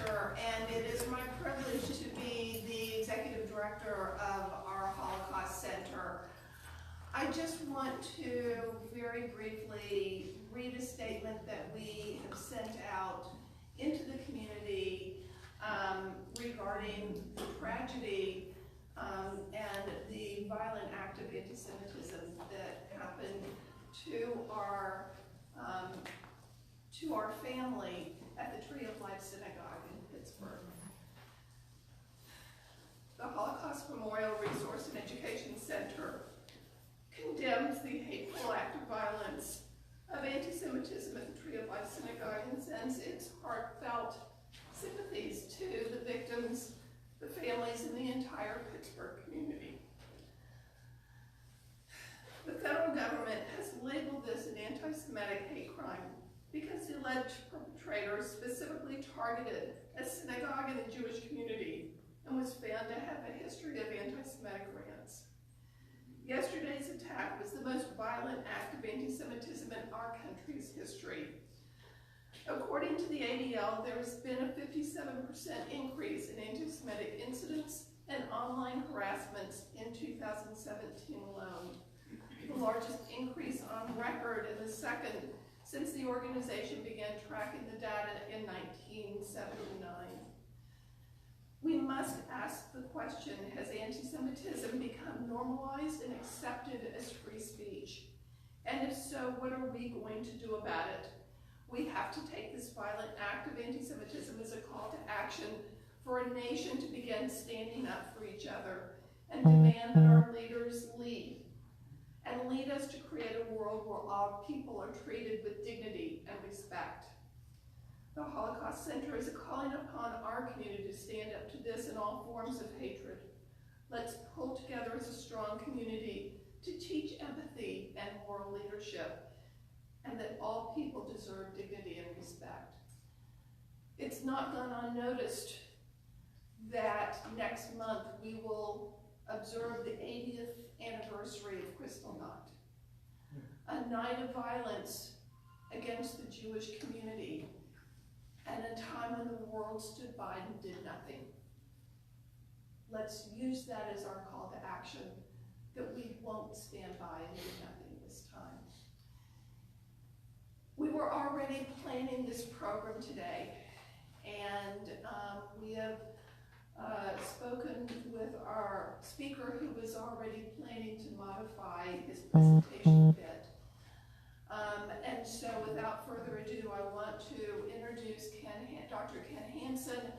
teacher, and it is my privilege to be the executive director of our Holocaust Center. I just want to very briefly read a statement that we have sent out into the community regarding the tragedy and the violent act of anti-Semitism that happened to our family at the Tree of Life Synagogue in Pittsburg. The Holocaust Memorial Resource and Education Center condemns the hateful act of violence of anti-Semitism at the Tree of Life Synagogue and sends its heartfelt sympathies to the victims, the families, and the entire Pittsburgh community. The federal government has labeled this an anti-Semitic hate crime because the alleged perpetrator specifically targeted a synagogue in the Jewish community and was found to have a history of anti-Semitic rants. Yesterday's attack was the most violent act of anti-Semitism in our country's history. According to the ADL, there has been a 57% increase in anti-Semitic incidents and online harassments in 2017 alone, the largest increase on record and the second since the organization began tracking the data in 1979. We must ask the question, has anti-Semitism become normalized and accepted as free speech? And if so, what are we going to do about it? We have to take this violent act of anti-Semitism as a call to action for a nation to begin standing up for each other and demand that our leaders lead and lead us to create a world where all people are treated with dignity and respect. The Holocaust Center is calling upon our community to stand up to this and all forms of hatred. Let's pull together as a strong community to teach empathy and moral leadership, and that all people deserve dignity and respect. It's not gone unnoticed that next month we will observe the 80th anniversary of Kristallnacht, a night of violence against the Jewish community, and a time when the world stood by and did nothing. Let's use that as our call to action, that we won't stand by and do nothing this time. We were already planning this program today, and we have spoken with our speaker who was already planning to modify his presentation a bit. And so without further ado, I want to introduce Dr. Ken Hansen,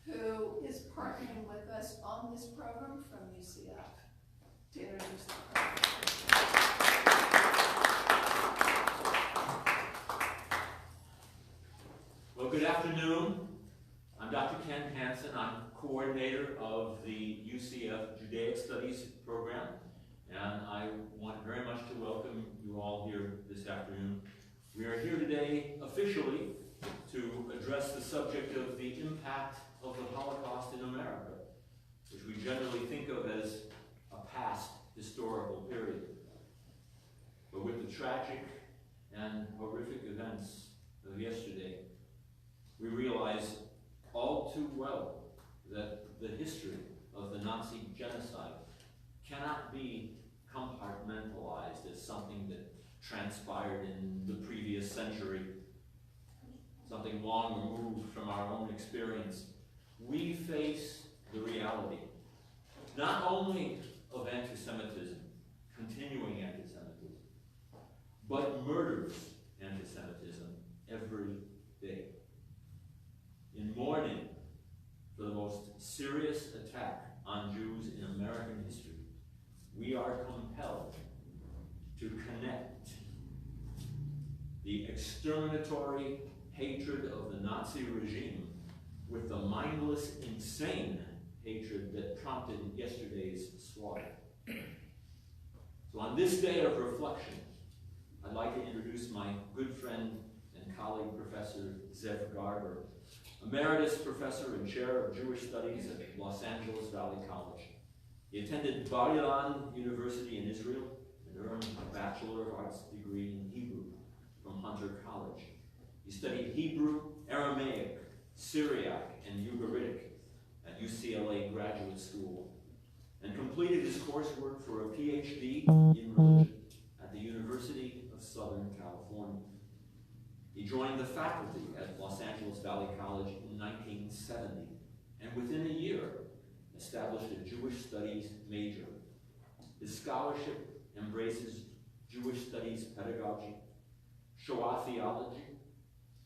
who is partnering with us on this program from UCF, to introduce the program. Well, good afternoon. I'm Dr. Ken Hansen. I'm coordinator of the UCF Judaic Studies program, and I want very much to welcome you all here this afternoon. We are here today officially to address the subject of the impact of the Holocaust in America, which we generally think of as a past historical period. But with the tragic and horrific events of yesterday, we realize all too well that the history of the Nazi genocide cannot be compartmentalized as something that transpired in the previous century, something long removed from our own experience. We face the reality, not only of anti-Semitism, continuing anti-Semitism, but murderous anti-Semitism every day. In mourning for the most serious attack on Jews in American history, we are compelled to connect the exterminatory hatred of the Nazi regime with the mindless, insane hatred that prompted yesterday's slaughter. So on this day of reflection, I'd like to introduce my good friend and colleague, Professor Zev Garber, Emeritus Professor and Chair of Jewish Studies at Los Angeles Valley College. He attended Bar-Ilan University in Israel and earned a Bachelor of Arts degree in Hebrew from Hunter College. He studied Hebrew, Aramaic, Syriac, and Ugaritic at UCLA Graduate School, and completed his coursework for a PhD in religion at the University of Southern California. He joined the faculty at Los Angeles Valley College in 1970, and within a year established a Jewish Studies major. His scholarship embraces Jewish Studies pedagogy, Shoah theology,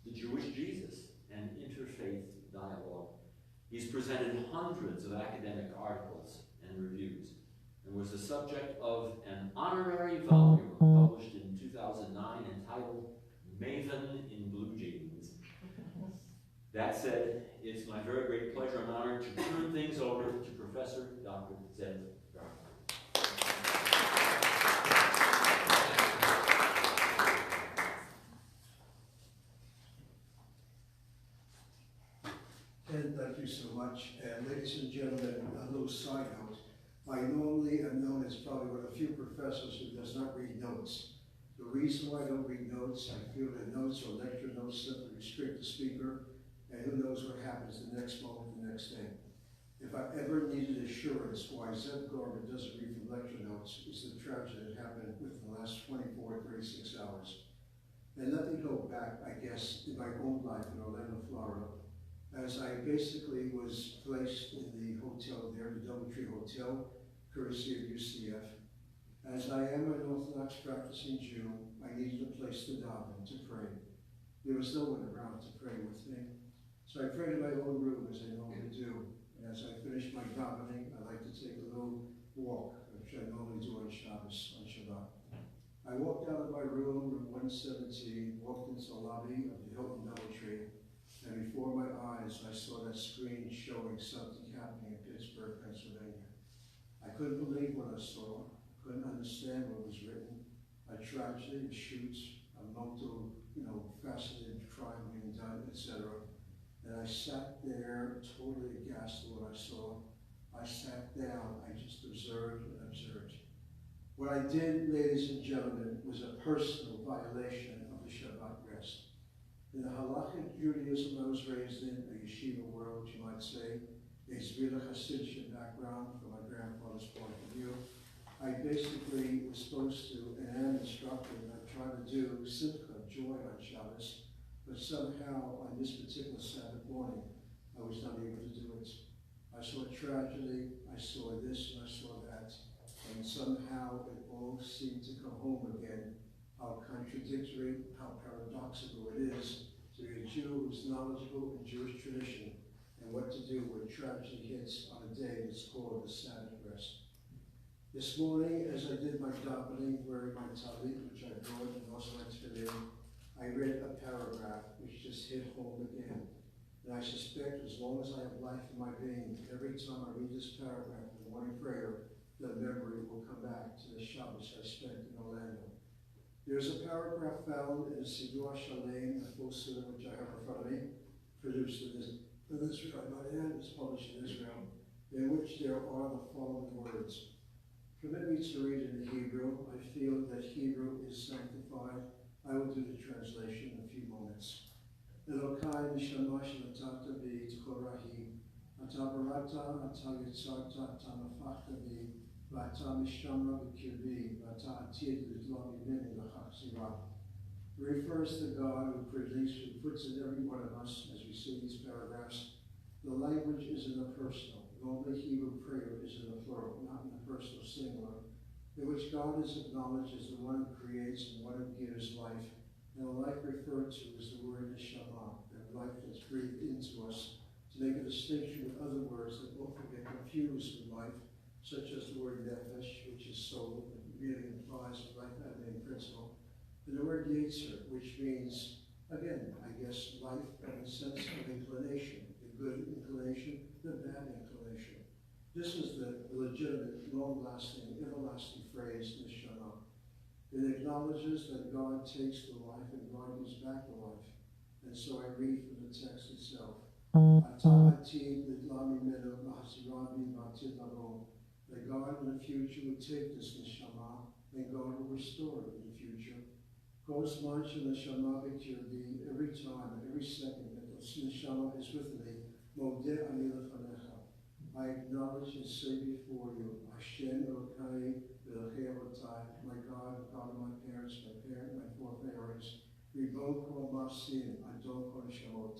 the Jewish Jesus, and interfaith dialogue. He's presented hundreds of academic articles and reviews, and was the subject of an honorary volume published in 2009 entitled Maven in Blue Jeans. That said, it's my very great pleasure and honor to turn things over to Professor Dr. Zev Garber. Ken, thank you so much. And ladies and gentlemen, a little side note. I normally am known as probably one of the few professors who does not read notes. The reason why I don't read notes, I feel that notes or lecture notes simply restrict the speaker, and who knows what happens the next moment, the next day. If I ever needed assurance why Zev Garber doesn't read from lecture notes, it's the tragedy that happened within the last 24, 36 hours. And let me go back, I guess, in my own life in Orlando, Florida, as I basically was placed in the hotel there, the Doubletree Hotel, courtesy of UCF. As I am an Orthodox practicing Jew, I needed a place to daven, to pray. There was no one around to pray with me. So I prayed in my own room, as I normally do. And as I finished my davening, I like to take a little walk, which I normally do on Shabbos, on Shabbat. I walked out of my room, room 117, walked into the lobby of the Hilton Doubletree, and before my eyes, I saw that screen showing something happening in Pittsburg, Pennsylvania. I couldn't believe what I saw. Couldn't understand what was written. A tragedy, a shoot, a multiple, faceted crime being done, etc. And I sat there totally aghast at what I saw. I sat down, I just observed and observed. What I did, ladies and gentlemen, was a personal violation of the Shabbat rest. In the halakhic Judaism I was raised in, a yeshiva world, you might say, a Zvila Hasidic background from my grandfather's point of view, I basically was supposed to, and am instructed, and I try to do simcha, joy on Shabbos, but somehow on this particular Sabbath morning, I was not able to do it. I saw tragedy, I saw this, and I saw that, and somehow it all seemed to come home again. How contradictory, how paradoxical it is to be a Jew who's knowledgeable in Jewish tradition, and what to do when tragedy hits on a day that's called the Sabbath rest. This morning, as I did my davening, wearing my talit, which I brought, and also my tefillin, I read a paragraph which just hit home again. And I suspect as long as I have life in my being, every time I read this paragraph in the morning prayer, the memory will come back to the Shabbos I spent in Orlando. There's a paragraph found in Siddur Shalem, the full Siddur which I have in front of me, produced in Israel, and is published in Israel, in which there are the following words. Permit me to read in Hebrew. I feel that Hebrew is sanctified. I will do the translation in a few moments. Elokai nishama shenatata bi tchorahi, ata barata, ata yitzarta, ata nafachta bi, v'ata mishama b'kirbi, v'ata atid l'dla mimeni l'chachzira. Refers to God who puts in every one of us, as we see these paragraphs. The language is in the personal. Normally Hebrew prayer is in the plural, not in the personal singular, in which God is acknowledged as the one who creates and one who gives life. And the life referred to is the word neshama, that life that's breathed into us, to make a distinction with other words that often get confused with life, such as the word nefesh, which is soul, and really implies a life-animating principle, and the word yetzer, which means, again, I guess, life in the sense of inclination, the good inclination, the bad inclination. This is the legitimate, long-lasting, everlasting phrase, neshama. It acknowledges that God takes the life and God gives back the life. And so I read from the text itself. That God in the future would take this neshama and God will restore it in the future. Every time, every second that the Neshama is with me. Modeh ani lefanecha. I acknowledge and say before you, Hashem Elokai v'Elokei Avotai, my God, God of my parents, my foreparents, Rigon Kol Masim, Adon Kol Shamot.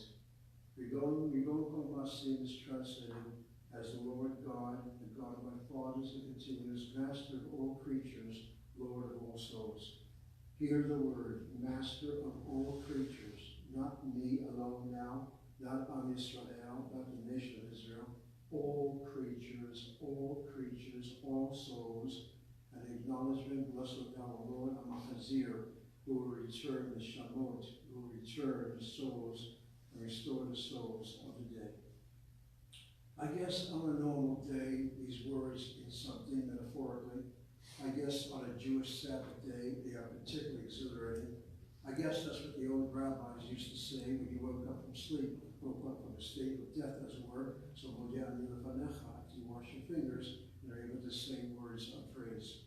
Rigon Kol Masim is translated as the Lord God, the God of my fathers, and continues, Master of all creatures, Lord of all souls. Hear the word, Master of all creatures, not me alone now, not Am Yisrael, not the nation of Israel, all creatures, all souls, an acknowledgement, blessed thou, O Lord, Amachazir, who will return the Shamot, who will return the souls, and restore the souls of the dead. I guess on a normal day, these words mean something metaphorically. I guess on a Jewish Sabbath day, they are particularly exhilarating. I guess that's what the old rabbis used to say when you woke up from sleep, woke up from a state of death, as it were. So, you wash your fingers and are able to say words of praise.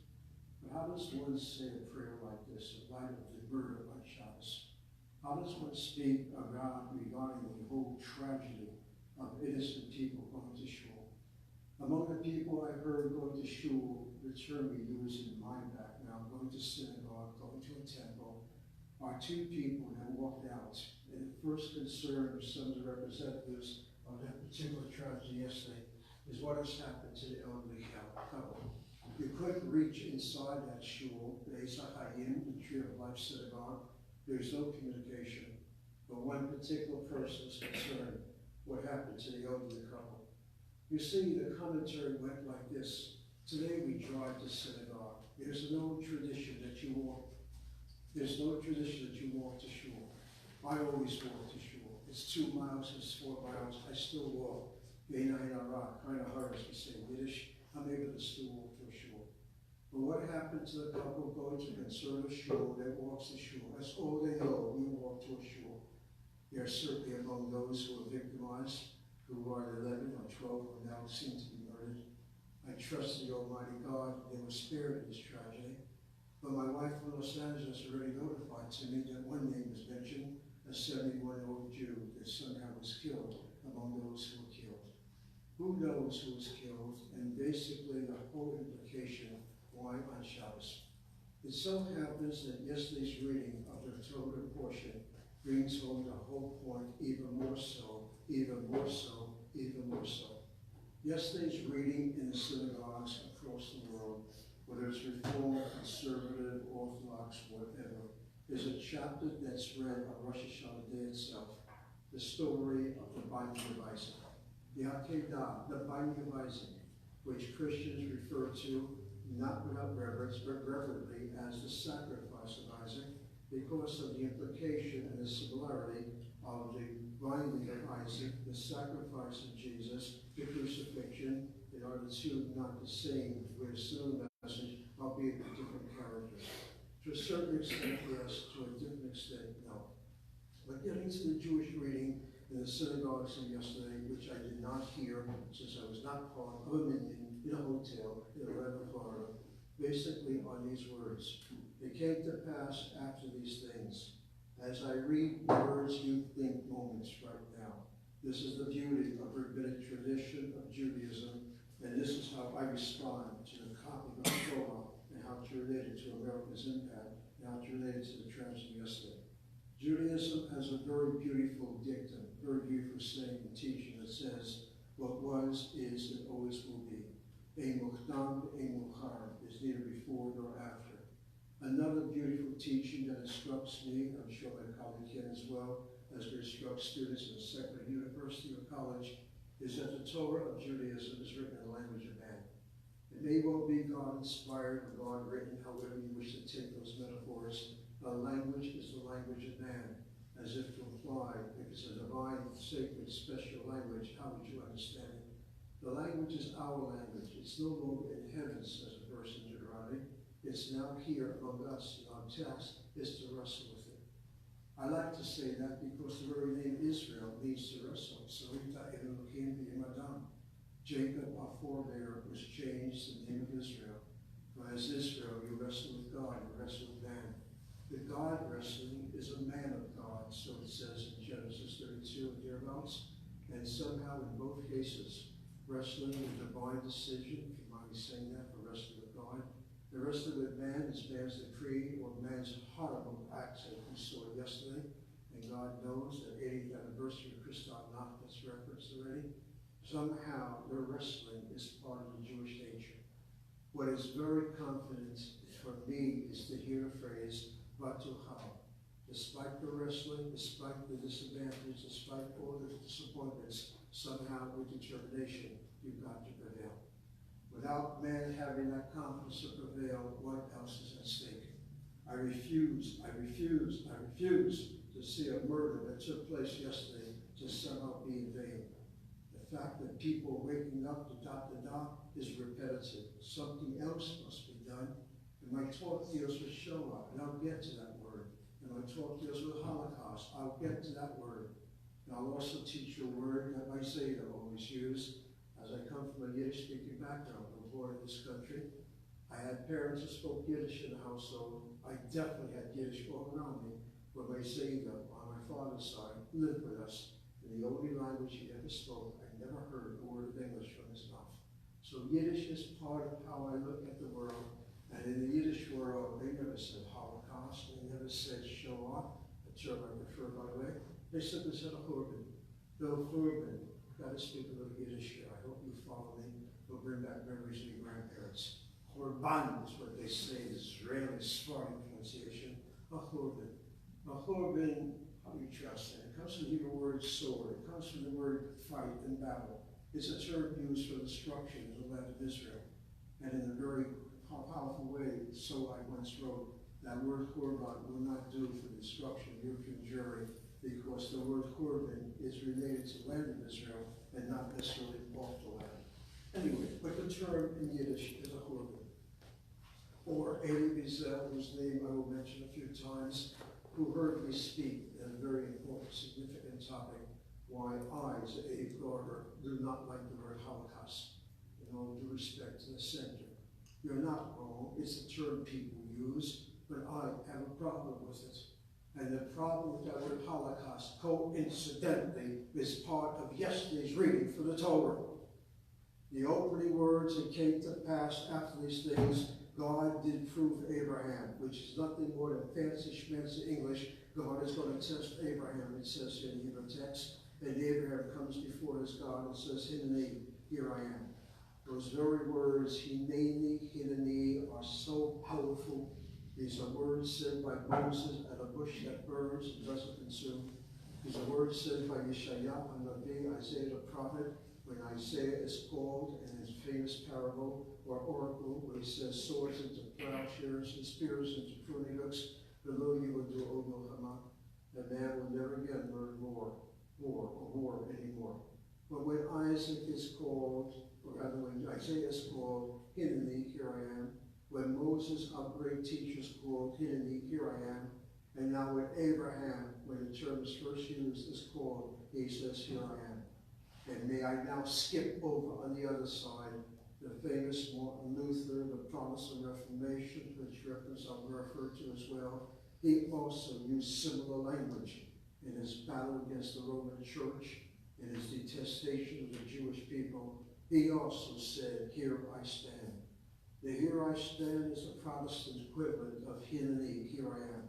But how does one say a prayer like this in light of the murder on Shabbos? How does one speak around regarding the whole tragedy of innocent people going to shul? Among the people I heard going to shul, the term we use in my background, going to synagogue, going to a temple, are two people that walked out. And the first concern of some of the representatives of that particular tragedy yesterday is what has happened to the elderly couple. You couldn't reach inside that shul, the Beis HaChaim, the Tree of Life synagogue. There's no communication. But one particular person is concerned what happened to the elderly couple. You see, the commentary went like this. Today we drive to synagogue. There's no tradition that you walk. There's no tradition that you walk to shul. I always walk to shul. It's 2 miles, it's 4 miles. I still walk. Kind of hard as we say in Yiddish. I'm able to still walk to a shul. But what happened to the couple going to a conservative shul that walks to shul? That's all they know. We walk to a shul. They are certainly among those who are victimized, who are 11 or 12 who now seem to be murdered. I trust the Almighty God they were spared in this tragedy. But my wife from Los Angeles already notified to me that one name was mentioned, a 71-year-old Jew that somehow was killed among those who were killed. Who knows who was killed, and basically the whole implication why on Shabbos. It so happens that yesterday's reading of the Torah portion brings home the whole point even more so, even more so, even more so. Yesterday's reading in the synagogues across the world, whether it's Reform, Conservative, Orthodox, whatever, is a chapter that's read on Rosh Hashanah Day itself, the story of the binding of Isaac. The Akedah, the binding of Isaac, which Christians refer to, not without reverence, but reverently as the sacrifice of Isaac, because of the implication and the similarity of the binding of Isaac, the sacrifice of Jesus, the crucifixion, and are the two not the same, we're still in the message, albeit with different characters. To a certain extent, yes, to a different extent, no. But getting to the Jewish reading in the synagogues of yesterday, which I did not hear since I was not part of a minion in a hotel in Atlanta, Florida, basically on these words. It came to pass after these things. As I read words, you think moments right now. This is the beauty of rabbinic tradition of Judaism, and this is how I respond to the copying of Shoah and how it's related to America's impact and how it's related to the tragedy yesterday. Judaism has a very beautiful dictum, very beautiful saying and teaching that says, what was, is, and always will be. Ein muqdam, ein mu'achar, is neither before nor after. Another beautiful teaching that instructs me, I'm sure my colleague can as well, as we instruct students in a secular university or college, is that the Torah of Judaism is written in the language of man. It may well be God-inspired or God-written, however you wish to take those metaphors. The language is the language of man, as if to imply, if it's a divine, sacred, special language, how would you understand it? The language is our language. It's no longer in heaven, says a verse in Deuteronomy. It's now here among us, and our task is to wrestle with it. I like to say that because the very name Israel means to wrestle. Jacob, our forebear, was changed to the name of Israel. For as Israel, you wrestle with God, you wrestle with man. The God wrestling is a man of God, so it says in Genesis 32 and thereabouts. And somehow in both cases, wrestling with divine decision, if you mind me saying that, for wrestling with God. The wrestling with man is man's decree or man's horrible acts, as we saw yesterday. And God knows that 80th anniversary of Kristallnacht that's referenced already. Somehow their wrestling is part of the Jewish nature. What is very confident for me is to hear the phrase, Vatuhal. Despite the wrestling, despite the disadvantage, despite all the disappointments, somehow with determination, you've got to prevail. Without man having that confidence to prevail, what else is at stake? I refuse to see a murder that took place yesterday to somehow be in vain. The fact that people waking up to da is repetitive. Something else must be done. And my talk deals with Shoah, and I'll get to that word. And my talk deals with Holocaust. I'll get to that word. And I'll also teach you a word that Isaiah always used. As I come from a Yiddish-speaking background, I'm born in this country. I had parents who spoke Yiddish in the household. I definitely had Yiddish all around me. But Isaiah, on my father's side, lived with us. And the only language he ever spoke, I never heard a word of English from his mouth. So Yiddish is part of how I look at the world. And in the Yiddish world, they never said Holocaust, they never said Shoah, a term I prefer, by the way. They simply said a Churban. Bill Churban, got to speak a little Yiddish here. I hope you follow me. We'll bring back memories of your grandparents. Churban is what they say, Israeli Sephardic pronunciation. A Churban. A Churban, how do you trust that? It comes from the Hebrew word sword. It comes from the word fight and battle. It's a term used for destruction in the land of Israel. And in a very powerful way, so I once wrote, that word Korban will not do for the destruction of European Jewry, because the word Korban is related to the land of Israel and not necessarily off the land. Anyway, but the term in Yiddish is a Korban. Or Elie Wiesel, whose name I will mention a few times, who heard me speak on a very important, significant topic, why I, Zev Garber, do not like the word Holocaust. In all due respect to the center. You're not wrong, it's a term people use, but I have a problem with it. And the problem with that word Holocaust, coincidentally, is part of yesterday's reading for the Torah. The opening words, it came to pass after these things, God did prove Abraham, which is nothing more than fancy schmancy English. God is going to test Abraham, it says in the Hebrew text. And Abraham comes before his God and says, Hineni, here I am. Those very words, Hineni, Hineni, are so powerful. These are words said by Moses at a bush that burns and doesn't consume. These are words said by Yeshaya and Nabi, Isaiah the prophet, when Isaiah is called in his famous parable or oracle, where he says swords into plowshares and spears into pruning hooks, below you will do Oglahama, and man will never again learn war anymore. But when Isaac is called, or rather when Isaiah is called, Hineni, here I am. When Moses, our great teacher, is called, Hineni, here I am. And now when Abraham, when the term is first used, is called, he says, here I am. And may I now skip over on the other side, the famous Martin Luther, the Protestant Reformation, which reference I'll refer to as well. He also used similar language in his battle against the Roman Church, in his detestation of the Jewish people. He also said, here I stand. The here I stand is the Protestant equivalent of Hineni, here I am.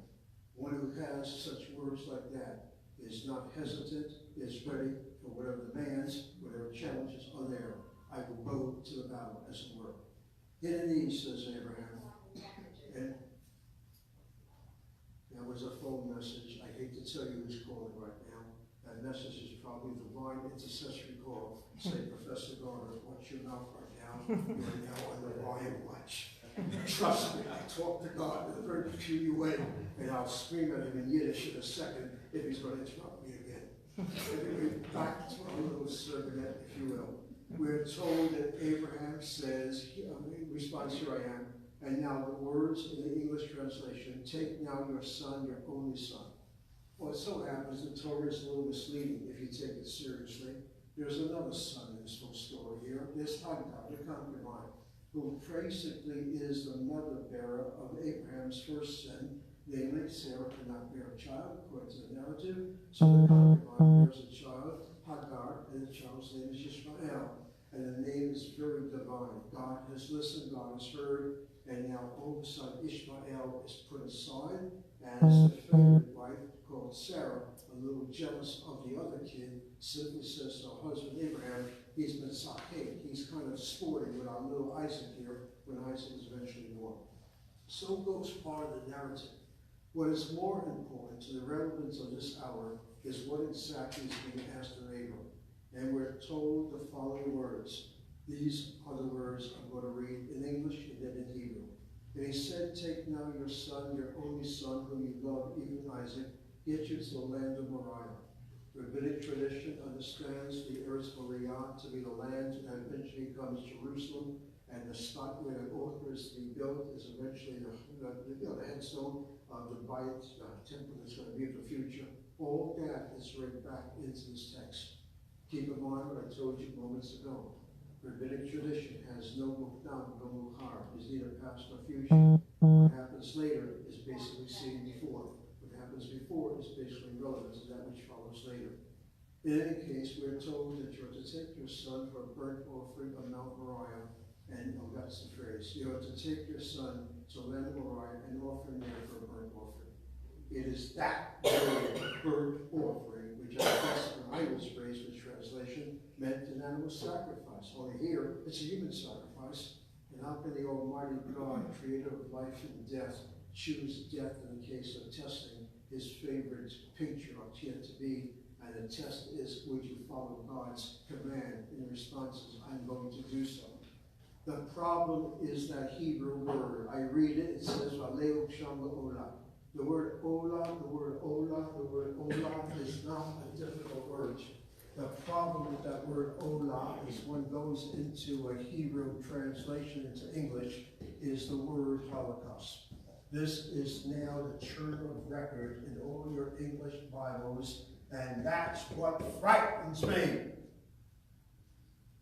One who has such words like that is not hesitant, is ready for whatever demands, whatever challenges are there. I will go to the battle, as it were. Hineni, says Abraham. And that was a phone message. I hate to tell you who's calling right now. That message is probably the divine intercessory call. Say, Professor Garber, watch your mouth right now. You are now under lion watch. Trust me, I talk to God in a very peculiar way, and I'll scream at him in Yiddish in a second if he's going to interrupt me again. Anyway, back to our little sermonette, if you will. We're told that Abraham says, in response, here I am, and now the words in the English translation, take now your son, your only son. Well, it so happens the Torah is a little misleading if you take it seriously. There's another son in this whole story here. There's Hagar, the concubine, who basically is the mother bearer of Abraham's first son, Namely, Sarah cannot bear a child according to the narrative, so the concubine bears a child, Hagar, and the child's name is Ishmael. And the name is very divine. God has listened, God has heard, and now all of a sudden Ishmael is put aside as the favorite wife called Sarah, a little jealous of the other kid, simply says to her husband Abraham, he's Mitzahek, he's kind of sporting with our little Isaac here when Isaac is eventually born. So goes part of the narrative. What is more important to the relevance of this hour is what exactly is being asked of Abram. And we're told the following words. These are the words I'm going to read in English and then in Hebrew. And he said, take now your son, your only son, whom you love, even Isaac, get you to the land of Moriah. Rabbinic tradition understands the Eretz Moriah to be the land that eventually becomes Jerusalem, and the spot where the altar is to be built is eventually the headstone of the Bayit temple that's going to be in the future. All that is right back into this text. Keep in mind what I told you moments ago. Rabbinic tradition has no mukdam, no mukhar, is neither past nor future. What happens later is basically seen before. What happens before is basically relevant to that which follows later. In any case, we're told that you're to take your son for a burnt offering on Mount Moriah, and that's the phrase. You are to take your son to the land of Moriah and offer him there for a burnt offering. It is that burnt offering which I guess when I was raised with translation meant an animal sacrifice. Only here, it's a human sacrifice. And how can the Almighty God, creator of life and death, choose death in the case of testing his favorite patriarch yet to be? And the test is, would you follow God's command? And the response is, I'm going to do so. The problem is that Hebrew word. I read it, it says, Valeu Shamba Ola. The word Ola, the word Ola, the word Ola is not a difficult word. The problem with that word Ola is when it goes into a Hebrew translation into English is the word Holocaust. This is now the term of record in all your English Bibles, and that's what frightens me.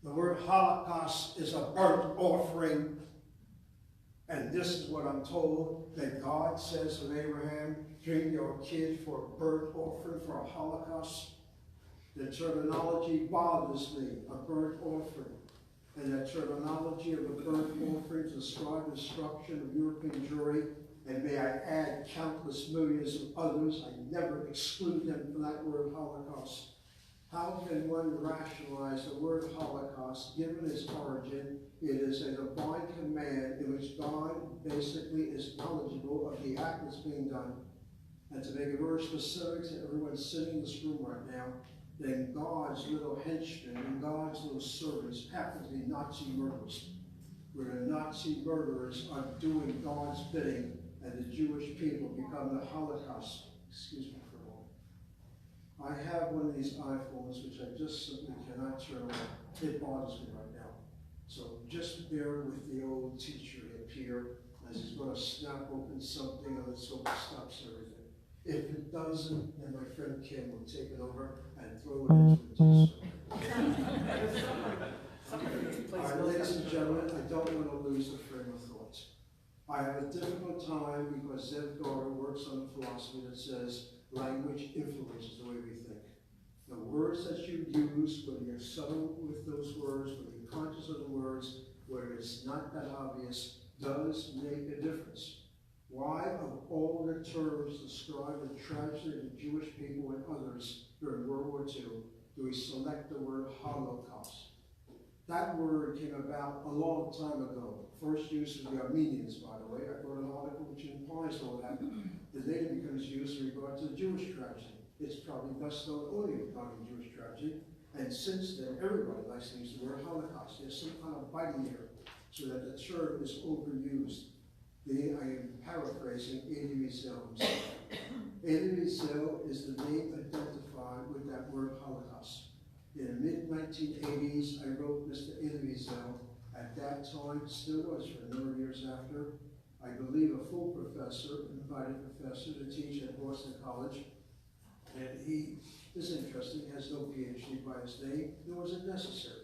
The word Holocaust is a burnt offering, and this is what I'm told, that God says of Abraham, bring your kid for a burnt offering, for a Holocaust. The terminology bothers me, a burnt offering. And that terminology of a burnt offering to describe the destruction of European Jewry, and may I add countless millions of others, I never exclude them from that word Holocaust. How can one rationalize the word Holocaust, given its origin? It is a divine command in which God basically is knowledgeable of the act that's being done. And to make it very specific to everyone sitting in this room right now, then God's little henchmen and God's little servants happen to be Nazi murderers, where the Nazi murderers are doing God's bidding, and the Jewish people become the Holocaust. Excuse me for a moment. I have one of these iPhones which I just simply cannot turn on. It bothers me right now. So just bear with the old teacher up here as he's going to snap open something and let's hope it stops everything. If it doesn't, then my friend Kim will take it over and throw it into it. All right, ladies and gentlemen, I don't want to lose the frame of thought. I have a difficult time because Zev Garber works on a philosophy that says language influences the way we think. The words that you use, whether you're subtle with those words, whether you're conscious of the words, whether it's not that obvious, does make a difference. Why, of all the terms describe the tragedy of the Jewish people and others during World War II, do we select the word Holocaust? That word came about a long time ago. First used with the Armenians, by the way. I wrote an article which implies all that. The name becomes used in regard to the Jewish tragedy. It's probably best known only regarding Jewish tragedy. And since then, everybody likes to use the word Holocaust. There's some kind of biting here, so that the term is overused. I am paraphrasing Elie Wiesel himself. Elie Wiesel is the name identified with that word Holocaust. In the mid-1980s, I wrote Mr. Elie Wiesel. At that time, still was for a number of years after, I believe a full professor, invited professor to teach at Boston College. And he is interesting, he has no PhD by his name, nor was it necessary.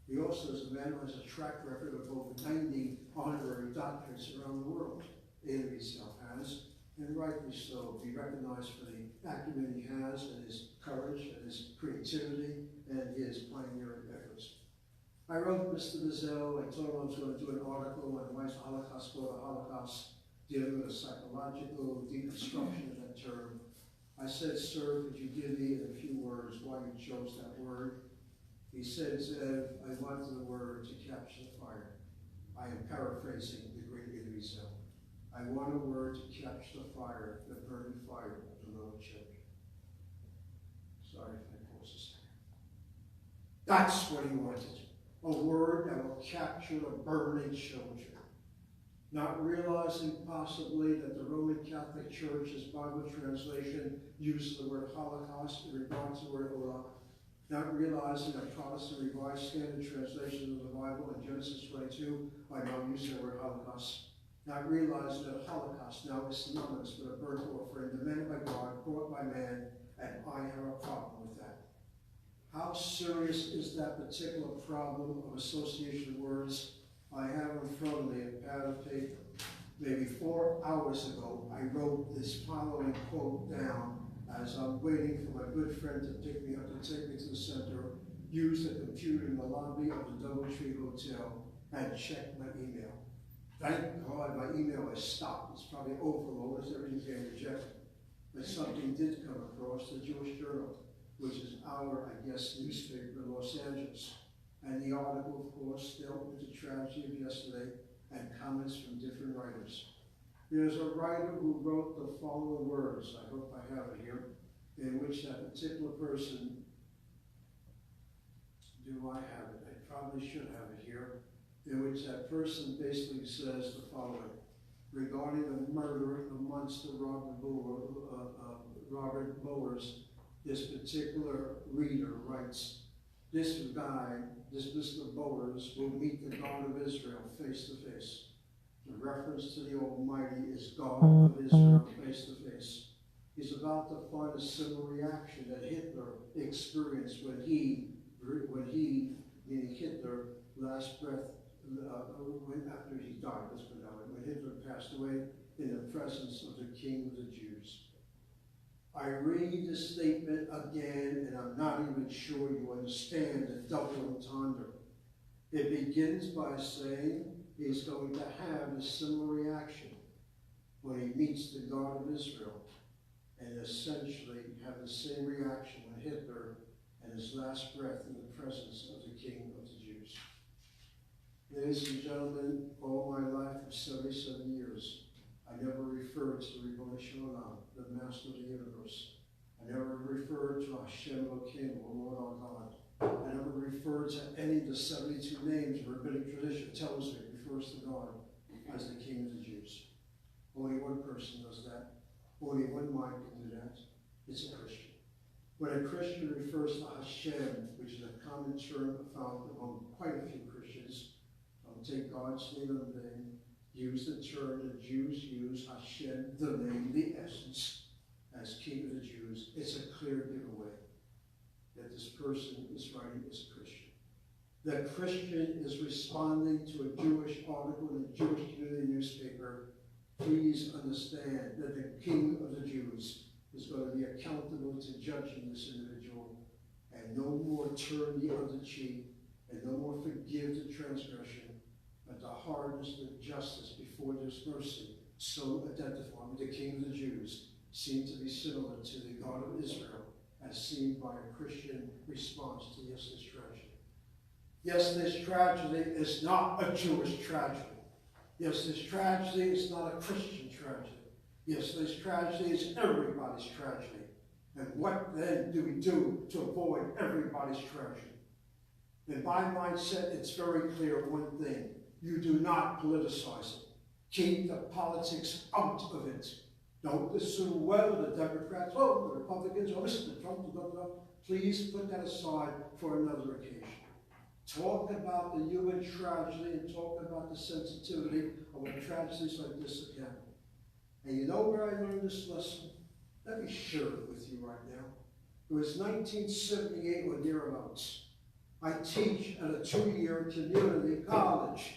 He also is a man who has a track record of over 90 honorary doctorates around the world. Elie Wiesel has. and rightly so, be recognized for the acumen he has, and his courage, and his creativity, and his pioneering efforts. I wrote Mr. Bizel, I told him I was going to do an article on why is the Holocaust called the Holocaust, dealing with a psychological deconstruction of that term. I said, sir, could you give me in a few words why you chose that word? He said, Zev, I wanted the word to capture the fire. I am paraphrasing the great Emeritus. I want a word to capture the fire, the burning fire of the Lord Church. Sorry if I pause a second. That's what he wanted. A word that will capture the burning children. Not realizing possibly that the Roman Catholic Church's Bible translation uses the word Holocaust in regards to the word Ola. Not realizing that Protestant Revised Standard Translation of the Bible in Genesis 22 are now using the word Holocaust. Not realizing that Holocaust now is synonymous with a burnt offering demanded by God, brought by man, and I have a problem with that. How serious is that particular problem of association of words? I have in front of me a pad of paper. Maybe 4 hours ago, I wrote this following quote down as I'm waiting for my good friend to pick me up to take me to the center, use the computer in the lobby of the Doubletree Hotel, and check my email. Thank God my email has stopped. It's probably overloaded, everything's getting rejected. But something did come across the Jewish Journal, which is our, I guess, newspaper in Los Angeles. And the article, of course, dealt with the tragedy of yesterday and comments from different writers. There's a writer who wrote the following words, I hope I have it here, in which that particular person, do I have it? I probably should have it here, in which that person basically says the following, regarding the murder of monster Robert Bowers, this particular reader writes, this guy, this Mr. Bowers, will meet the God of Israel face to face. The reference to the Almighty is God of Israel face to face. He's about to find a similar reaction that Hitler experienced when he, meaning Hitler, last breath, after he died, let's put it that way, when Hitler passed away in the presence of the King of the Jews. I read the statement again, and I'm not even sure you understand the double entendre. It begins by saying he's going to have a similar reaction when he meets the God of Israel, and essentially have the same reaction when Hitler and his last breath in the presence of the King of the Jews. Ladies and gentlemen, all my life of 77 years, I never referred to the Ribono Shel Olam, the Master of the Universe. I never referred to Hashem Elokeinu, the Lord our God. I never referred to any of the 72 names the rabbinic tradition tells me refers to God as the King of the Jews. Only one person does that. Only one mind can do that. It's a Christian. When a Christian refers to Hashem, which is a common term found among quite a few Christians, take God's name in vain, use the term the Jews use, Hashem, the name, the essence, as King of the Jews, it's a clear giveaway that this person is writing as a Christian. The Christian is responding to a Jewish article in the Jewish community newspaper. Please understand that the King of the Jews is going to be accountable to judging this individual, and no more turn the other cheek, and no more forgive the transgression, but the hardness and justice before there's mercy, so identified with the King of the Jews, seem to be similar to the God of Israel, as seen by a Christian response to yesterday's tragedy. Yesterday's tragedy is not a Jewish tragedy. Yesterday's tragedy is not a Christian tragedy. Yesterday's tragedy is everybody's tragedy. And what then do we do to avoid everybody's tragedy? In my mindset, it's very clear one thing. You do not politicize it. Keep the politics out of it. Don't assume, well, the Democrats, oh, the Republicans, oh, Mr. Trump, blah, blah, blah. Please put that aside for another occasion. Talk about the human tragedy and talk about the sensitivity of when tragedies like this occur. And you know where I learned this lesson? Let me share it with you right now. It was 1978 or thereabouts. I teach at a 2-year community college.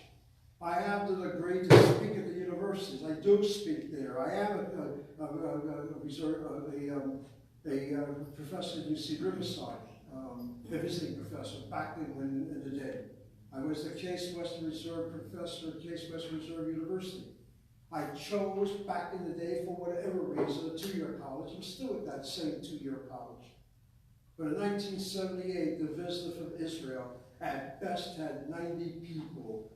I have the degree to speak at the universities. I do speak there. I am a professor at UC Riverside, a visiting professor back in the day. I was the Case Western Reserve professor at Case Western Reserve University. I chose back in the day, for whatever reason, a two-year college. I'm still at that same two-year college. But in 1978, the visitor from Israel at best had 90 people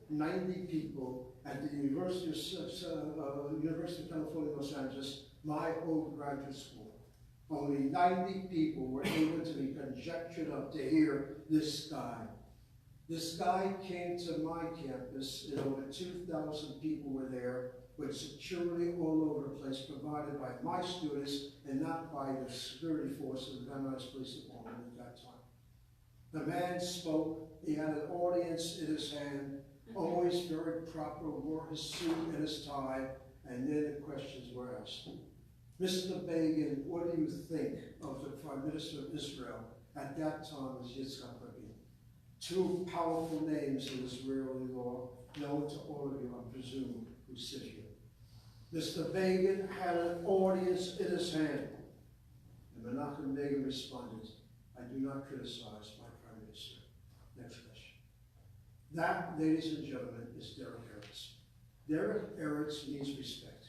at the University of California, Los Angeles, my old graduate school. Only 90 people were able to be conjectured up to hear this guy. This guy came to my campus, and over 2,000 people were there, with security all over the place provided by my students and not by the security force of the Van Nuys Police Department at that time. The man spoke, he had an audience in his hand, always very proper, wore his suit and his tie, and then the questions were asked. Mr. Begin, what do you think of the Prime Minister of Israel at that time was Yitzhak Rabin? Two powerful names in Israeli law, known to all of you, I presume, who sit here. Mr. Begin had an audience in his hand. And Menachem Begin responded, I do not criticize my Prime Minister. Next question. That, ladies and gentlemen, is Derek Eretz. Derek Eretz needs respect.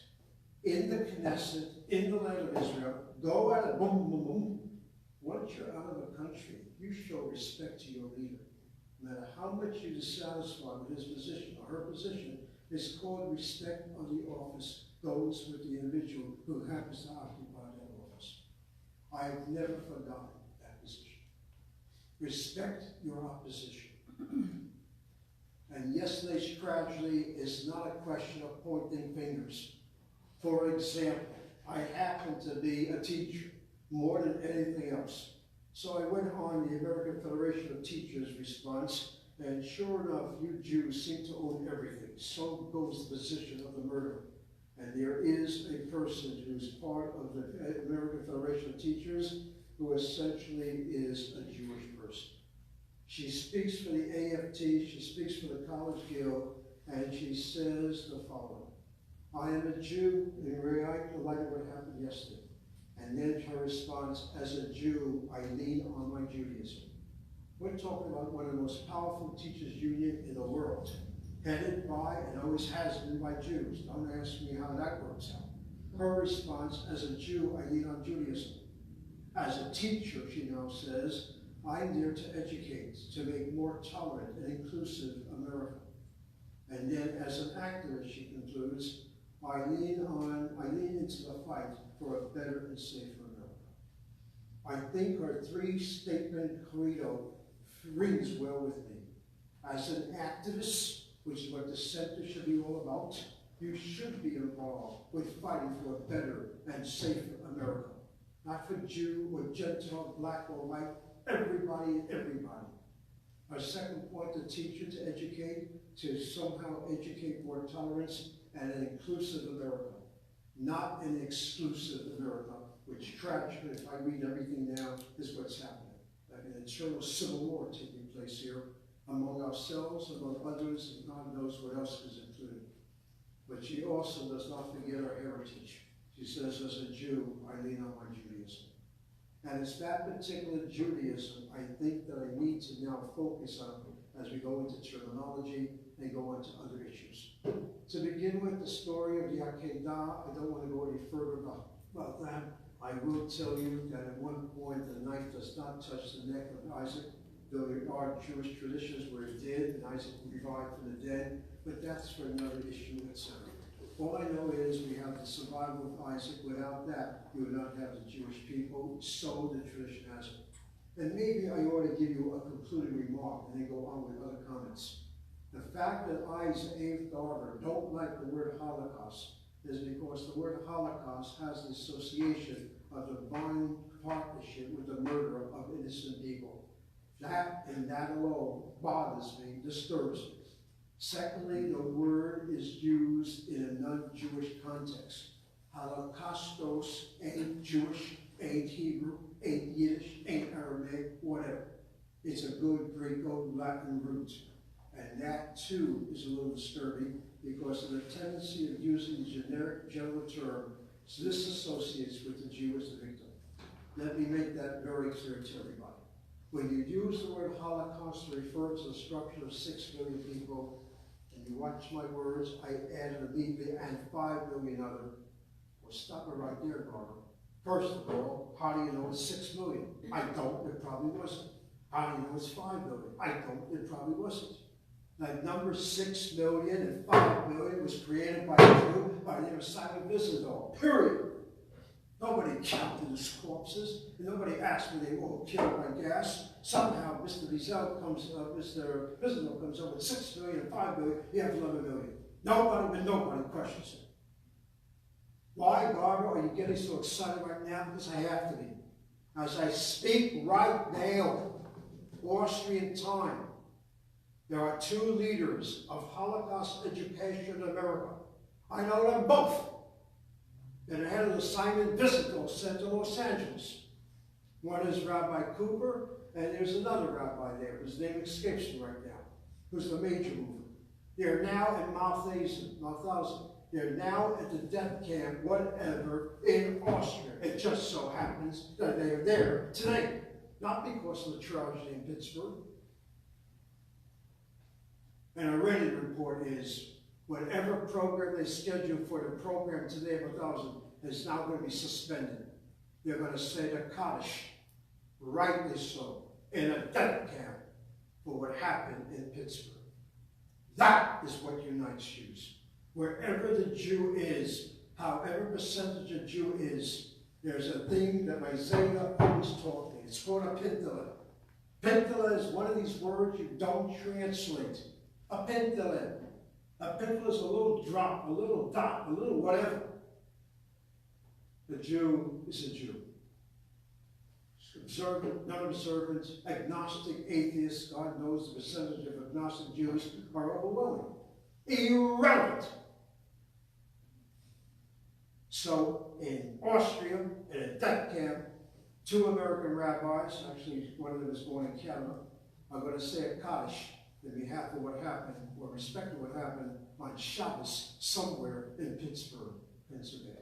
In the Knesset, in the land of Israel, go at it, boom, boom, boom. Once you're out of the country, you show respect to your leader. No matter how much you're dissatisfied with his position or her position, it's called respect of the office goes with the individual who happens to occupy that office. I've never forgotten that position. Respect your opposition. And yesterday's tragedy is not a question of pointing fingers. For example, I happen to be a teacher more than anything else. So I went on the American Federation of Teachers response, and sure enough, you Jews seem to own everything. So goes the position of the murder. And there is a person who's part of the American Federation of Teachers who essentially is a Jewish person. She speaks for the AFT, she speaks for the College Guild, and she says the following. I am a Jew in light of what happened yesterday. And then her response, as a Jew, I lean on my Judaism. We're talking about one of the most powerful teachers union in the world, headed by, and always has been by Jews. Don't ask me how that works out. Her response, as a Jew, I lean on Judaism. As a teacher, she now says, I'm there to educate, to make more tolerant and inclusive America. And then as an activist, she concludes, I lean into the fight for a better and safer America. I think her three-statement credo rings well with me. As an activist, which is what the center should be all about, you should be involved with fighting for a better and safer America. Not for Jew or Gentile, black or white, everybody and everybody. Our second point, the teacher to educate, to somehow educate more tolerance and an inclusive America, not an exclusive America, which tragically, if I read everything now, is what's happening. Like an internal civil war taking place here among ourselves, among others, and God knows what else is included. But she also does not forget our heritage. She says, as a Jew, I lean on my Judaism. And it's that particular Judaism, I think, that I need to now focus on as we go into terminology and go on to other issues. To begin with, the story of the Akedah, I don't want to go any further about that. I will tell you that at one point the knife does not touch the neck of Isaac, though there are Jewish traditions where it did, and Isaac revived from the dead, but that's for another issue, etc. All I know is we have the survival of Isaac. Without that, you would not have the Jewish people, so the tradition has it. And maybe I ought to give you a concluding remark and then go on with other comments. The fact that I, Zev Garber, don't like the word Holocaust is because the word Holocaust has the association of divine partnership with the murder of innocent people. That and that alone bothers me, disturbs me. Secondly, the word is used in a non-Jewish context. Holocaustos ain't Jewish, ain't Hebrew, ain't Yiddish, ain't Aramaic, whatever. It's a good Greco-Latin root. And that too is a little disturbing because of the tendency of using the generic general term disassociates with the Jew as the victim. Let me make that very clear to everybody. When you use the word Holocaust to refer to the destruction of 6 million people, and you watch my words, I added immediately, and 5 million other. Well, stop it right there, Garber. First of all, how do you know it's 6 million? I don't, it probably wasn't. How do you know it's 5 million? I don't, it probably wasn't. That number 6 million and 5 million was created by a Jew by the name of Simon Wiesenthal, period. Nobody counted his corpses, and nobody asked were they all killed by gas. Somehow Mr. Wiesenthal comes up with 6 million and 5 million, he has 11 million. Nobody questions it. Why, Garber, are you getting so excited right now? Because I have to be. As I speak right now, Austrian time, there are 2 leaders of Holocaust education in America. I know them both. They're the head of the Simon Wiesenthal Center in Los Angeles. One is Rabbi Cooper, and there's another rabbi there whose name escapes me right now, who's the major mover. They're now in Mauthausen. They're now at the death camp, whatever, in Austria. It just so happens that they are there today. Not because of the tragedy in Pittsburg. And a Reddit report is, whatever program they scheduled for the program today of 1,000 is now going to be suspended. They're going to say the Kaddish, rightly so, in a death camp for what happened in Pittsburgh. That is what unites Jews. Wherever the Jew is, however percentage a Jew is, there's a thing that my Zeta always taught me. It's called a pintele. Pintele is one of these words you don't translate. A pintele. A pintele is a little drop, a little dot, a little whatever. The Jew is a Jew. Observant, non-observant, agnostic, atheist. God knows the percentage of agnostic Jews are overwhelming. Irrelevant. So in Austria, in a death camp, 2 American rabbis, actually one of them is born in Canada, are going to say a Kaddish in behalf of what happened, or respect to what happened on Shabbos somewhere in Pittsburgh, Pennsylvania.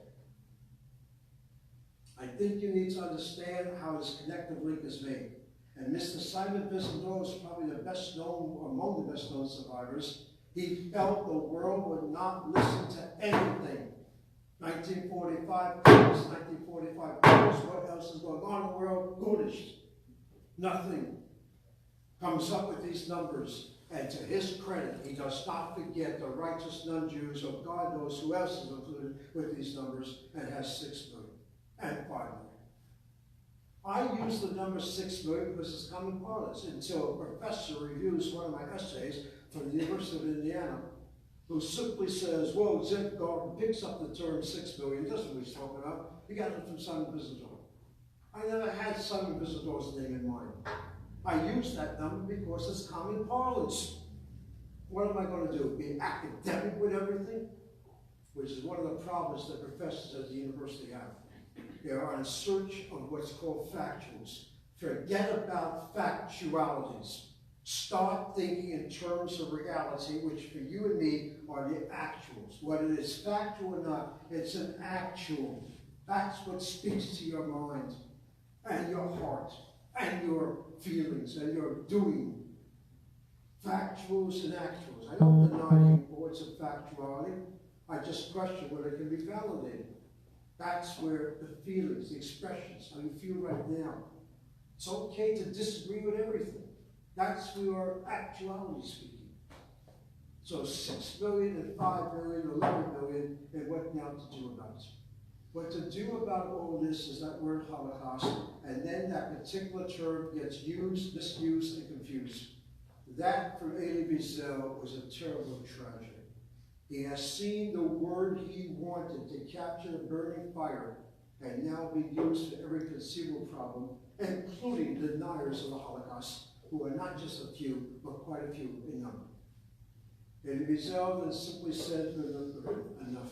I think you need to understand how this connective link is made. And Mr. Simon Wiesenthal is probably the best known, or among the best known survivors. He felt the world would not listen to anything. 1945, 1945, what else is going on in the world? Buddhist. Nothing. Comes up with these numbers. And to his credit, he does not forget the righteous non-Jews, or God knows who else is included with these numbers, and has 6 million and 5 million. I use the number 6 million because it's common parlance until a professor reviews one of my essays from the University of Indiana, who simply says, whoa, Zev Garber picks up the term 6 million, doesn't know what he's talking about. He got it from Simon Wiesenthal. I never had Simon Wiesenthal's name in mind. I use that number because it's common parlance. What am I going to do? Be academic with everything? Which is one of the problems that professors at the university have. They are in search of what's called factuals. Forget about factualities. Start thinking in terms of reality, which for you and me are the actuals. Whether it is factual or not, it's an actual. That's what speaks to your mind and your heart and your feelings and your doing. Factuals and actuals. I don't deny the importance of factuality. I just question whether it can be validated. That's where the feelings, the expressions, how you feel right now. It's okay to disagree with everything. That's your actuality speaking. So 6 million and 5 million, 11 million, and what now to do about it? What to do about all this is that word Holocaust, and then that particular term gets used, misused, and confused. That, for Elie Wiesel, was a terrible tragedy. He has seen the word he wanted to capture the burning fire, and now be used for every conceivable problem, including deniers of the Holocaust, who are not just a few, but quite a few in number. Elie Wiesel then simply said, enough.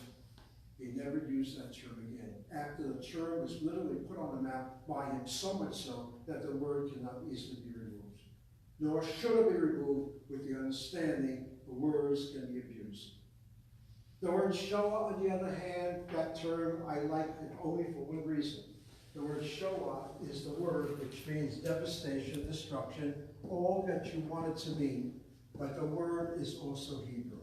He never used that term again, after the term was literally put on the map by him, so much so that the word cannot easily be removed. nor should it be removed with the understanding the words can be abused. The word Shoah, on the other hand, that term I like it only for one reason. The word Shoah is the word which means devastation, destruction, all that you want it to mean, but the word is also Hebrew.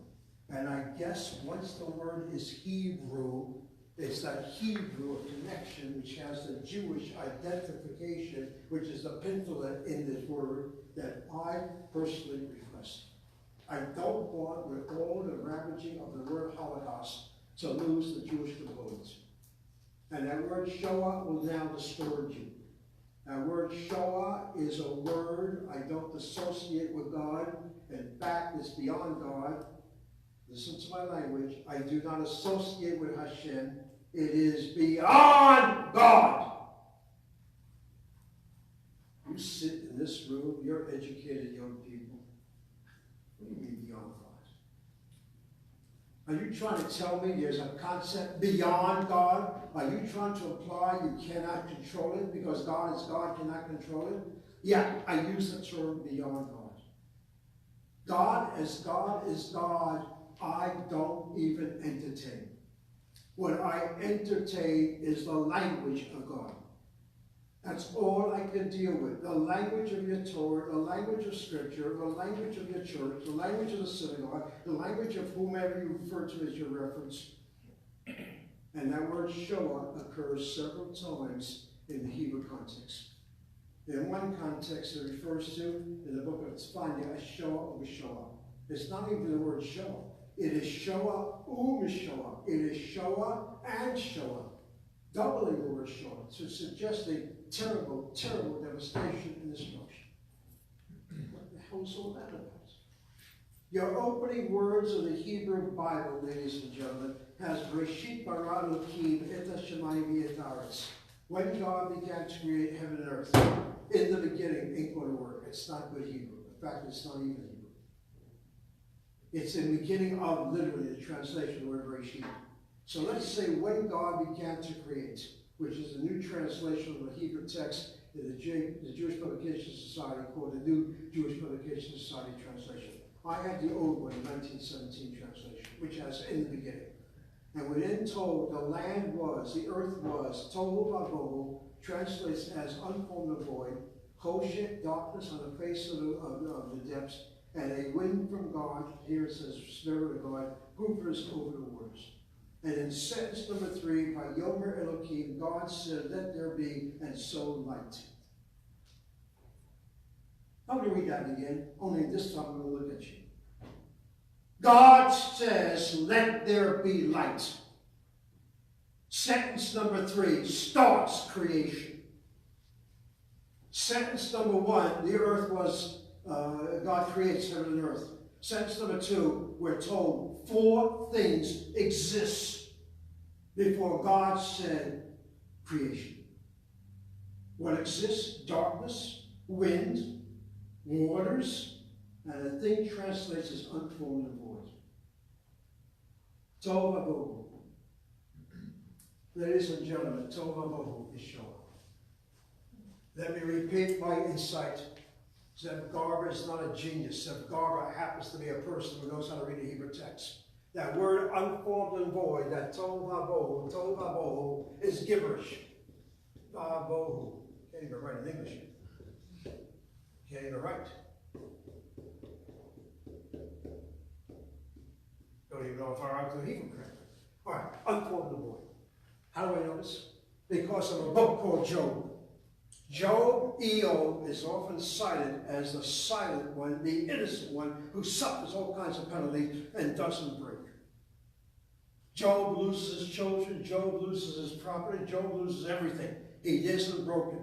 And I guess once the word is Hebrew, it's that Hebrew connection which has the Jewish identification, which is the pimphlet in this word that I personally request. I don't want, with all the ravaging of the word Holocaust, to lose the Jewish components. And that word Shoah will now disturb you. That word Shoah is a word I don't associate with God. In fact, it's beyond God. Listen to my language. I do not associate with Hashem. It is beyond God. You sit in this room, you're educated young people. What do you mean beyond God? Are you trying to tell me there's a concept beyond God? Are you trying to imply you cannot control it because God is God, cannot control it? Yeah, I use the term beyond God. God is God, I don't even entertain. What I entertain is the language of God. That's all I can deal with. The language of your Torah, the language of Scripture, the language of your church, the language of the synagogue, the language of whomever you refer to as your reference. And that word Shoah occurs several times in the Hebrew context. In one context, it refers to, in the book of Tzfanya, as Shoah or Shoah. It's not even the word Shoah. It is Shoah Shoah. It is Shoah and Shoah. Doubling the word Shoah to suggest a terrible, terrible devastation and destruction. What the hell is all that about? Your opening words of the Hebrew Bible, ladies and gentlemen, has Bereshit bara Elokim et hashamayim v'et haaretz. When God began to create heaven and earth, in the beginning ain't going to work. It's not good Hebrew. In fact, it's not even Hebrew. It's in the beginning of, literally, the translation of the word Bereshit. So let's say when God began to create, which is a new translation of the Hebrew text in the Jewish Publication Society called the New Jewish Publication Society translation. I had the old one, the 1917 translation, which has in the beginning. And within told, the land was, the earth was, tohu vabohu, translates as unformed and void, choshet, darkness on the face of the depths, and a wind from God, here it says Spirit of God, hovers over the waters. And in sentence number 3, by Yomer Elohim, God said, let there be, and so light. I'm going to read that again, only this time I'm going to look at you. God says, let there be light. Sentence number 3 starts creation. Sentence number 1, the earth was, God creates heaven and earth. Sentence number 2, we're told 4 things exist before God said creation. What exists? Darkness, wind, waters, and the thing translates as unformed and void. Tohu vabohu. Ladies and gentlemen, Tohu vabohu is Shoah. Let me repeat my insight. Zev Garber is not a genius. Zev Garber happens to be a person who knows how to read the Hebrew text. That word unformed and void, that tohu vabohu, is gibberish. Vabohu. Can't even write in English. Can't even write. Don't even know if I write the Hebrew correctly. All right, unformed and void. How do I know this? Because of a book called Job. Job, Eob, is often cited as the silent one, the innocent one, who suffers all kinds of penalties and doesn't break. Job loses his children, Job loses his property, Job loses everything. He isn't broken.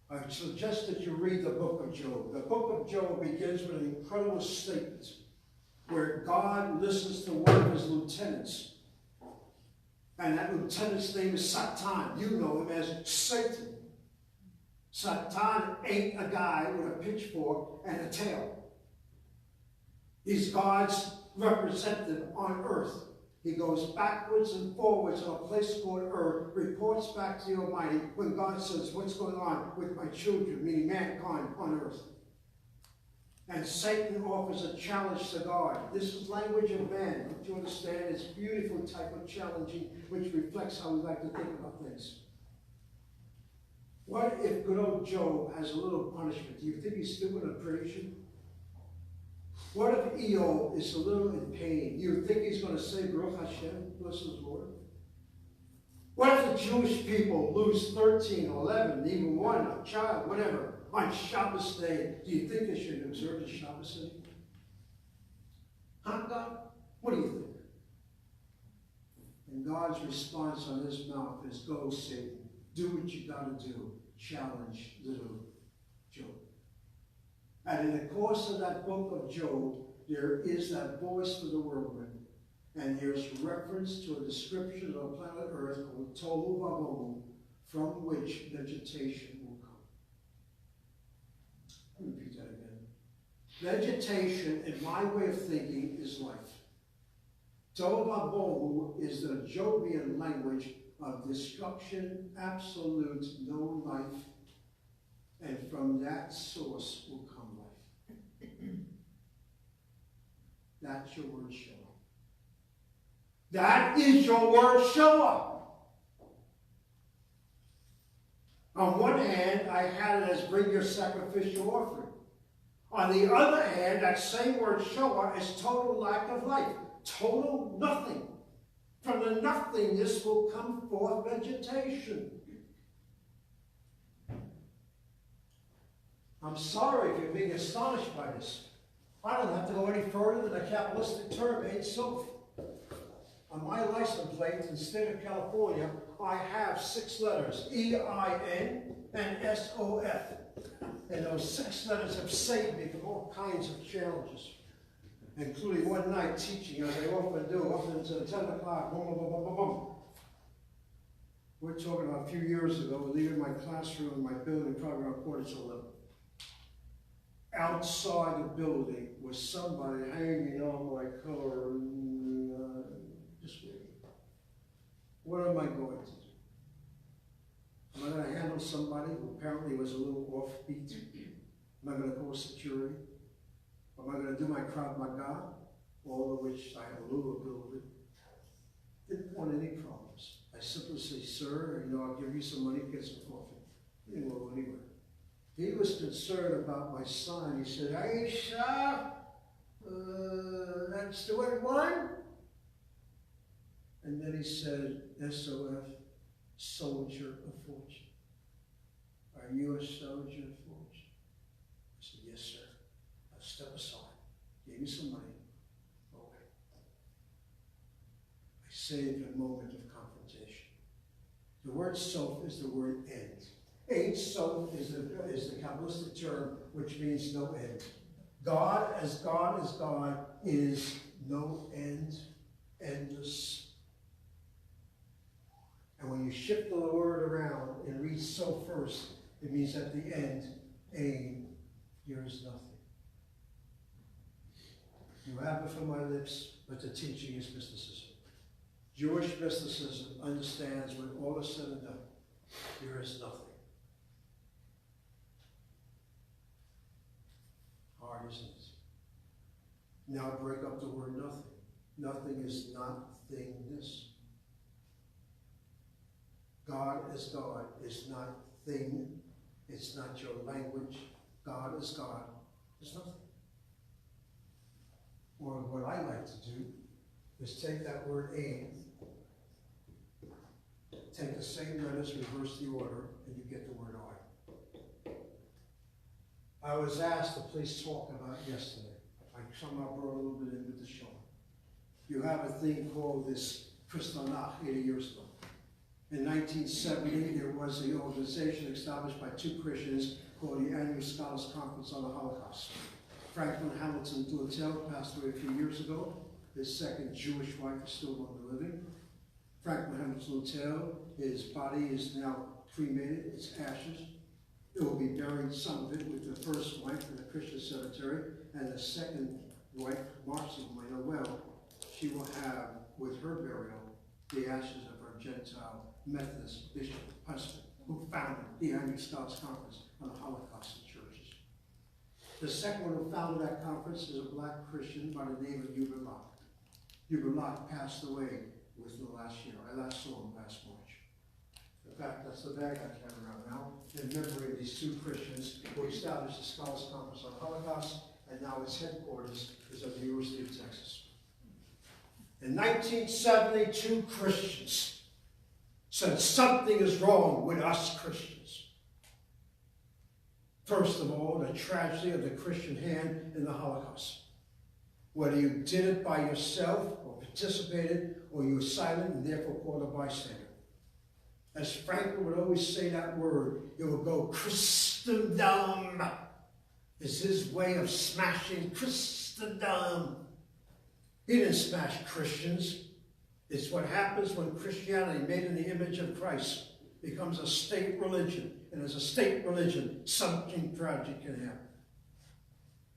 I suggest that you read the book of Job. The book of Job begins with an incredible statement where God listens to one of his lieutenants. And that lieutenant's name is Satan. You know him as Satan. Satan ain't a guy with a pitchfork and a tail. He's God's representative on earth. He goes backwards and forwards on a place called earth, reports back to the Almighty when God says, what's going on with my children, meaning mankind on earth? And Satan offers a challenge to God. This is language of man. Don't you understand? It's a beautiful type of challenging, which reflects how we like to think about things. What if good old Job has a little punishment? Do you think he's still going to praise you? What if Eo is a little in pain? Do you think he's going to say, Baruch Hashem, bless the Lord? What if the Jewish people lose 13, 11, even one, a child, whatever, on Shabbos day? Do you think they should observe the Shabbos day? Huh, God? What do you think? And God's response on his mouth is, go, Satan. Do what you got to do. Challenge little Job. And in the course of that book of Job, there is that voice for the whirlwind. And there's reference to a description of planet Earth called Tohu Vabohu, from which vegetation will come. Let me repeat that again. Vegetation, in my way of thinking, is life. Tohu Vabohu is the Jobian language of destruction, absolute, no life, and from that source will come life. That's your word, Shoah. That is your word, Shoah. On one hand, I had it as bring your sacrificial offering. On the other hand, that same word, Shoah, is total lack of life, total nothing. From the nothingness will come forth vegetation. I'm sorry if you're being astonished by this. I don't have to go any further than a Kabbalistic term, Ein Sof. On my license plate in the state of California, I have 6 letters, E-I-N and S-O-F. And those 6 letters have saved me from all kinds of challenges, including one night teaching, as I often do, up until 10 o'clock, boom, boom, boom, boom, boom, boom. We're talking about a few years ago, leaving my classroom in my building, probably around 11:15. Outside the building was somebody hanging on my collar, just waiting. What am I going to do? Am I going to handle somebody who apparently was a little offbeat? Am I going to call security? Am I going to do my Krav Maga? All of which I have a little ability. Didn't want any problems. I simply say, sir, I'll give you some money, get some coffee. He didn't go anywhere. He was concerned about my son. He said, hey, sir, that's the right one? And then he said, SOF, soldier of fortune. Are you a soldier of fortune? I said, yes, sir. I'll step aside. Gave me some money. Okay. I saved a moment of confrontation. The word sof is the word end. Ein Sof is the Kabbalistic term which means no end. God as God is no end, endless. And when you shift the word around and read Sof first, it means at the end, Ein, here is nothing. You have it from my lips, but the teaching is mysticism. Jewish mysticism understands when all is said and done, there is nothing. Hard, isn't it? Now break up the word nothing. Nothing is not thingness. God as God is not thing. It's not your language. God is God. There's nothing. Or what I like to do is take that word aim, take the same letters, reverse the order, and you get the word I. I was asked to please talk about yesterday. I somehow brought a little bit in with the show. You have a thing called this Kristallnacht 80 years ago. In 1970, there was an organization established by 2 Christians called the Annual Scholars Conference on the Holocaust. Franklin Hamilton Littell passed away a few years ago. His second Jewish wife is still among the living. Franklin Hamilton Littell, his body is now cremated, its ashes. It will be buried, some of it, with the first wife in the Christian cemetery, and the second wife, Marcy, whom I know well, she will have, with her burial, the ashes of her Gentile Methodist bishop husband, who founded the Annual Scholars Conference on the Holocaust in churches. The second one who founded that conference is a black Christian by the name of Hubert Locke. Hubert Locke passed away within the last year. I last saw him last March. In fact, that's the bag I carry around now, in memory of these two Christians who established the Scholars Conference on Holocaust, and now its headquarters is at the University of Texas. In 1972, Christians said something is wrong with us Christians. First of all, the tragedy of the Christian hand in the Holocaust. Whether you did it by yourself or participated, or you were silent and therefore called a bystander. As Franklin would always say that word, it would go Christendom. Is his way of smashing Christendom. He didn't smash Christians. It's what happens when Christianity, made in the image of Christ, becomes a state religion. And as a state religion, something tragic can happen.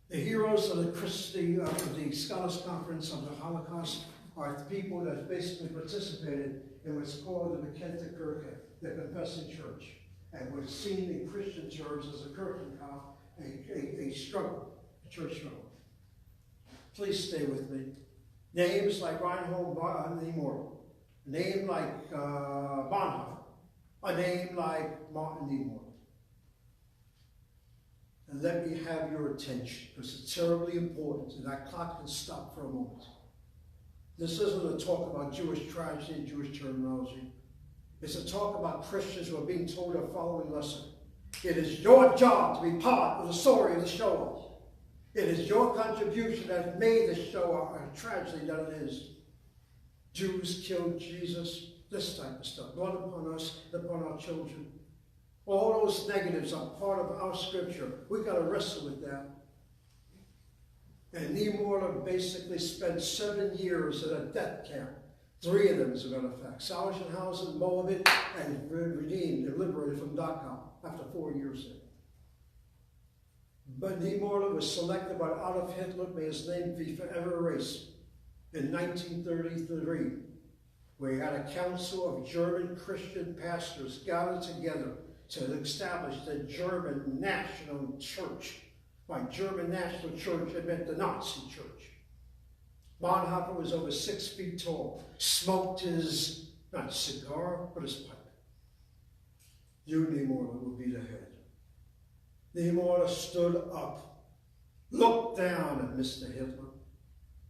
The heroes of the Scholars Conference of the Holocaust are the people that basically participated in what's called the Bekennte, the Confessing Church, and was seen in Christian terms as a Kirchenkopf, a struggle, a church struggle. Please stay with me. Names like Reinhold Niemoller, a name like Bonhoeffer, a name like Martin Niemoller. And let me have your attention, because it's terribly important, and that clock can stop for a moment. This isn't a talk about Jewish tragedy and Jewish terminology. It's a talk about Christians who are being told a following lesson. It is your job to be part of the story of the Shoah. It is your contribution that made the Shoah a tragedy that it is. Jews killed Jesus, this type of stuff, brought upon us, upon our children. All those negatives are part of our scripture. We've got to wrestle with that. And Niemoller basically spent 7 years at a death camp. 3 of them, as a matter of fact. Sachsenhausen, Moabit, and redeemed and liberated from Dachau after 4 years there. But Niemoller was selected by Adolf Hitler, may his name be forever erased, in 1933, where he had a council of German Christian pastors gathered together to establish the German National Church. By German National Church, it meant the Nazi church. Bonhoeffer was over 6 feet tall, smoked his, not cigar, but his pipe. You, Niemoller, will be the head. Niemoller stood up, looked down at Mr. Hitler,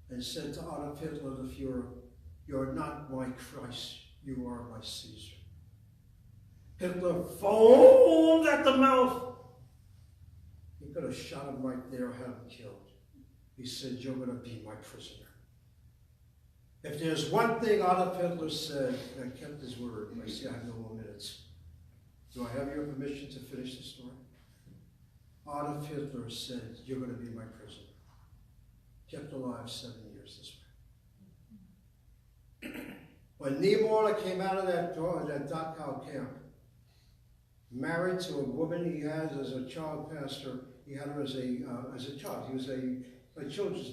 and said to Adolf Hitler, the Fuhrer, "You're not my Christ, you are my Caesar." Hitler foamed at the mouth. He could have shot him right there, had him killed. He said, "You're going to be my prisoner." If there's one thing Adolf Hitler said, and kept his word, I see I have no more minutes. Do I have your permission to finish the story? Adolf Hitler said, "You're going to be my prisoner." Kept alive 7 years this way. When Niemoller came out of that Dachau camp, married to a woman he had as a child pastor, he had her as a child. He was a children's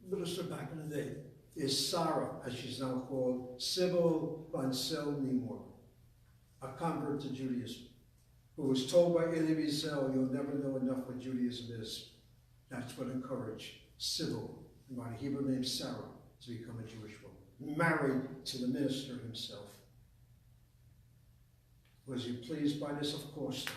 minister back in the day. Is Sarah, as she's now called, Sybil von Sell Niemoller, a convert to Judaism, who was told by Elie Wiesel, "You'll never know enough what Judaism is." That's what encouraged Sybil, by the Hebrew name Sarah, to become a Jewish woman, married to the minister himself. Was he pleased by this? Of course not.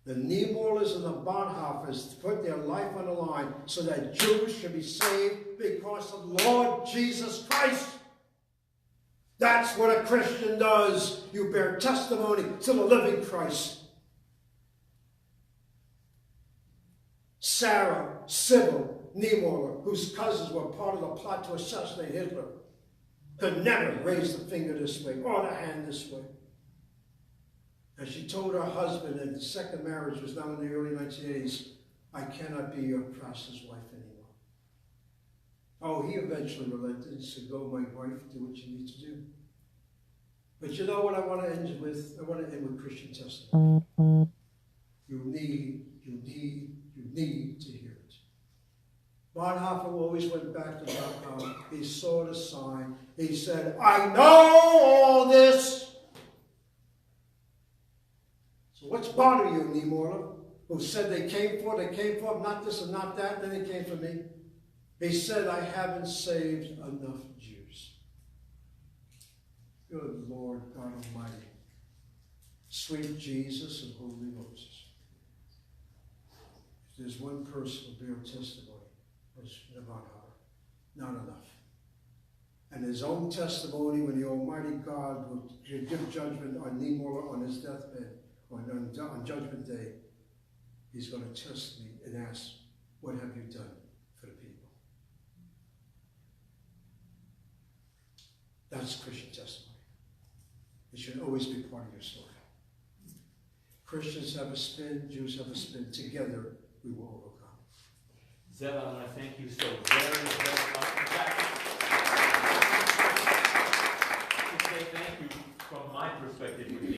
The Niemollers and the Bonhoeffers put their life on the line so that Jews should be saved because of Lord Jesus Christ. That's what a Christian does. You bear testimony to the living Christ. Sarah, Sybil, Niemoller, whose cousins were part of the plot to assassinate Hitler, could never raise the finger this way or the hand this way. And she told her husband, and the second marriage was now in the early 1980s, "I cannot be your pastor's wife anymore." Oh, he eventually relented and said, "Go, my wife, do what you need to do." But you know what I want to end with? I want to end with Christian testimony. You need to hear it. Bonhoeffer always went back to Dachau. He saw the sign. He said, "I know all this." So what's bothering you, Niemoller? who said they came for, not this and not that, then they came for me. He said, I haven't saved enough Jews. Good Lord God Almighty. Sweet Jesus and Holy Moses. If there's one person who bear testimony, it was not enough. And his own testimony when the Almighty God will give judgment on Nemor on his deathbed, on Judgment Day, he's going to test me and ask, what have you done for the people? That's Christian testimony. It should always be part of your story. Christians have a spin, Jews have a spin. Together, we will overcome. Zev, I want to thank you so very, very much. In fact, to say thank you from my perspective.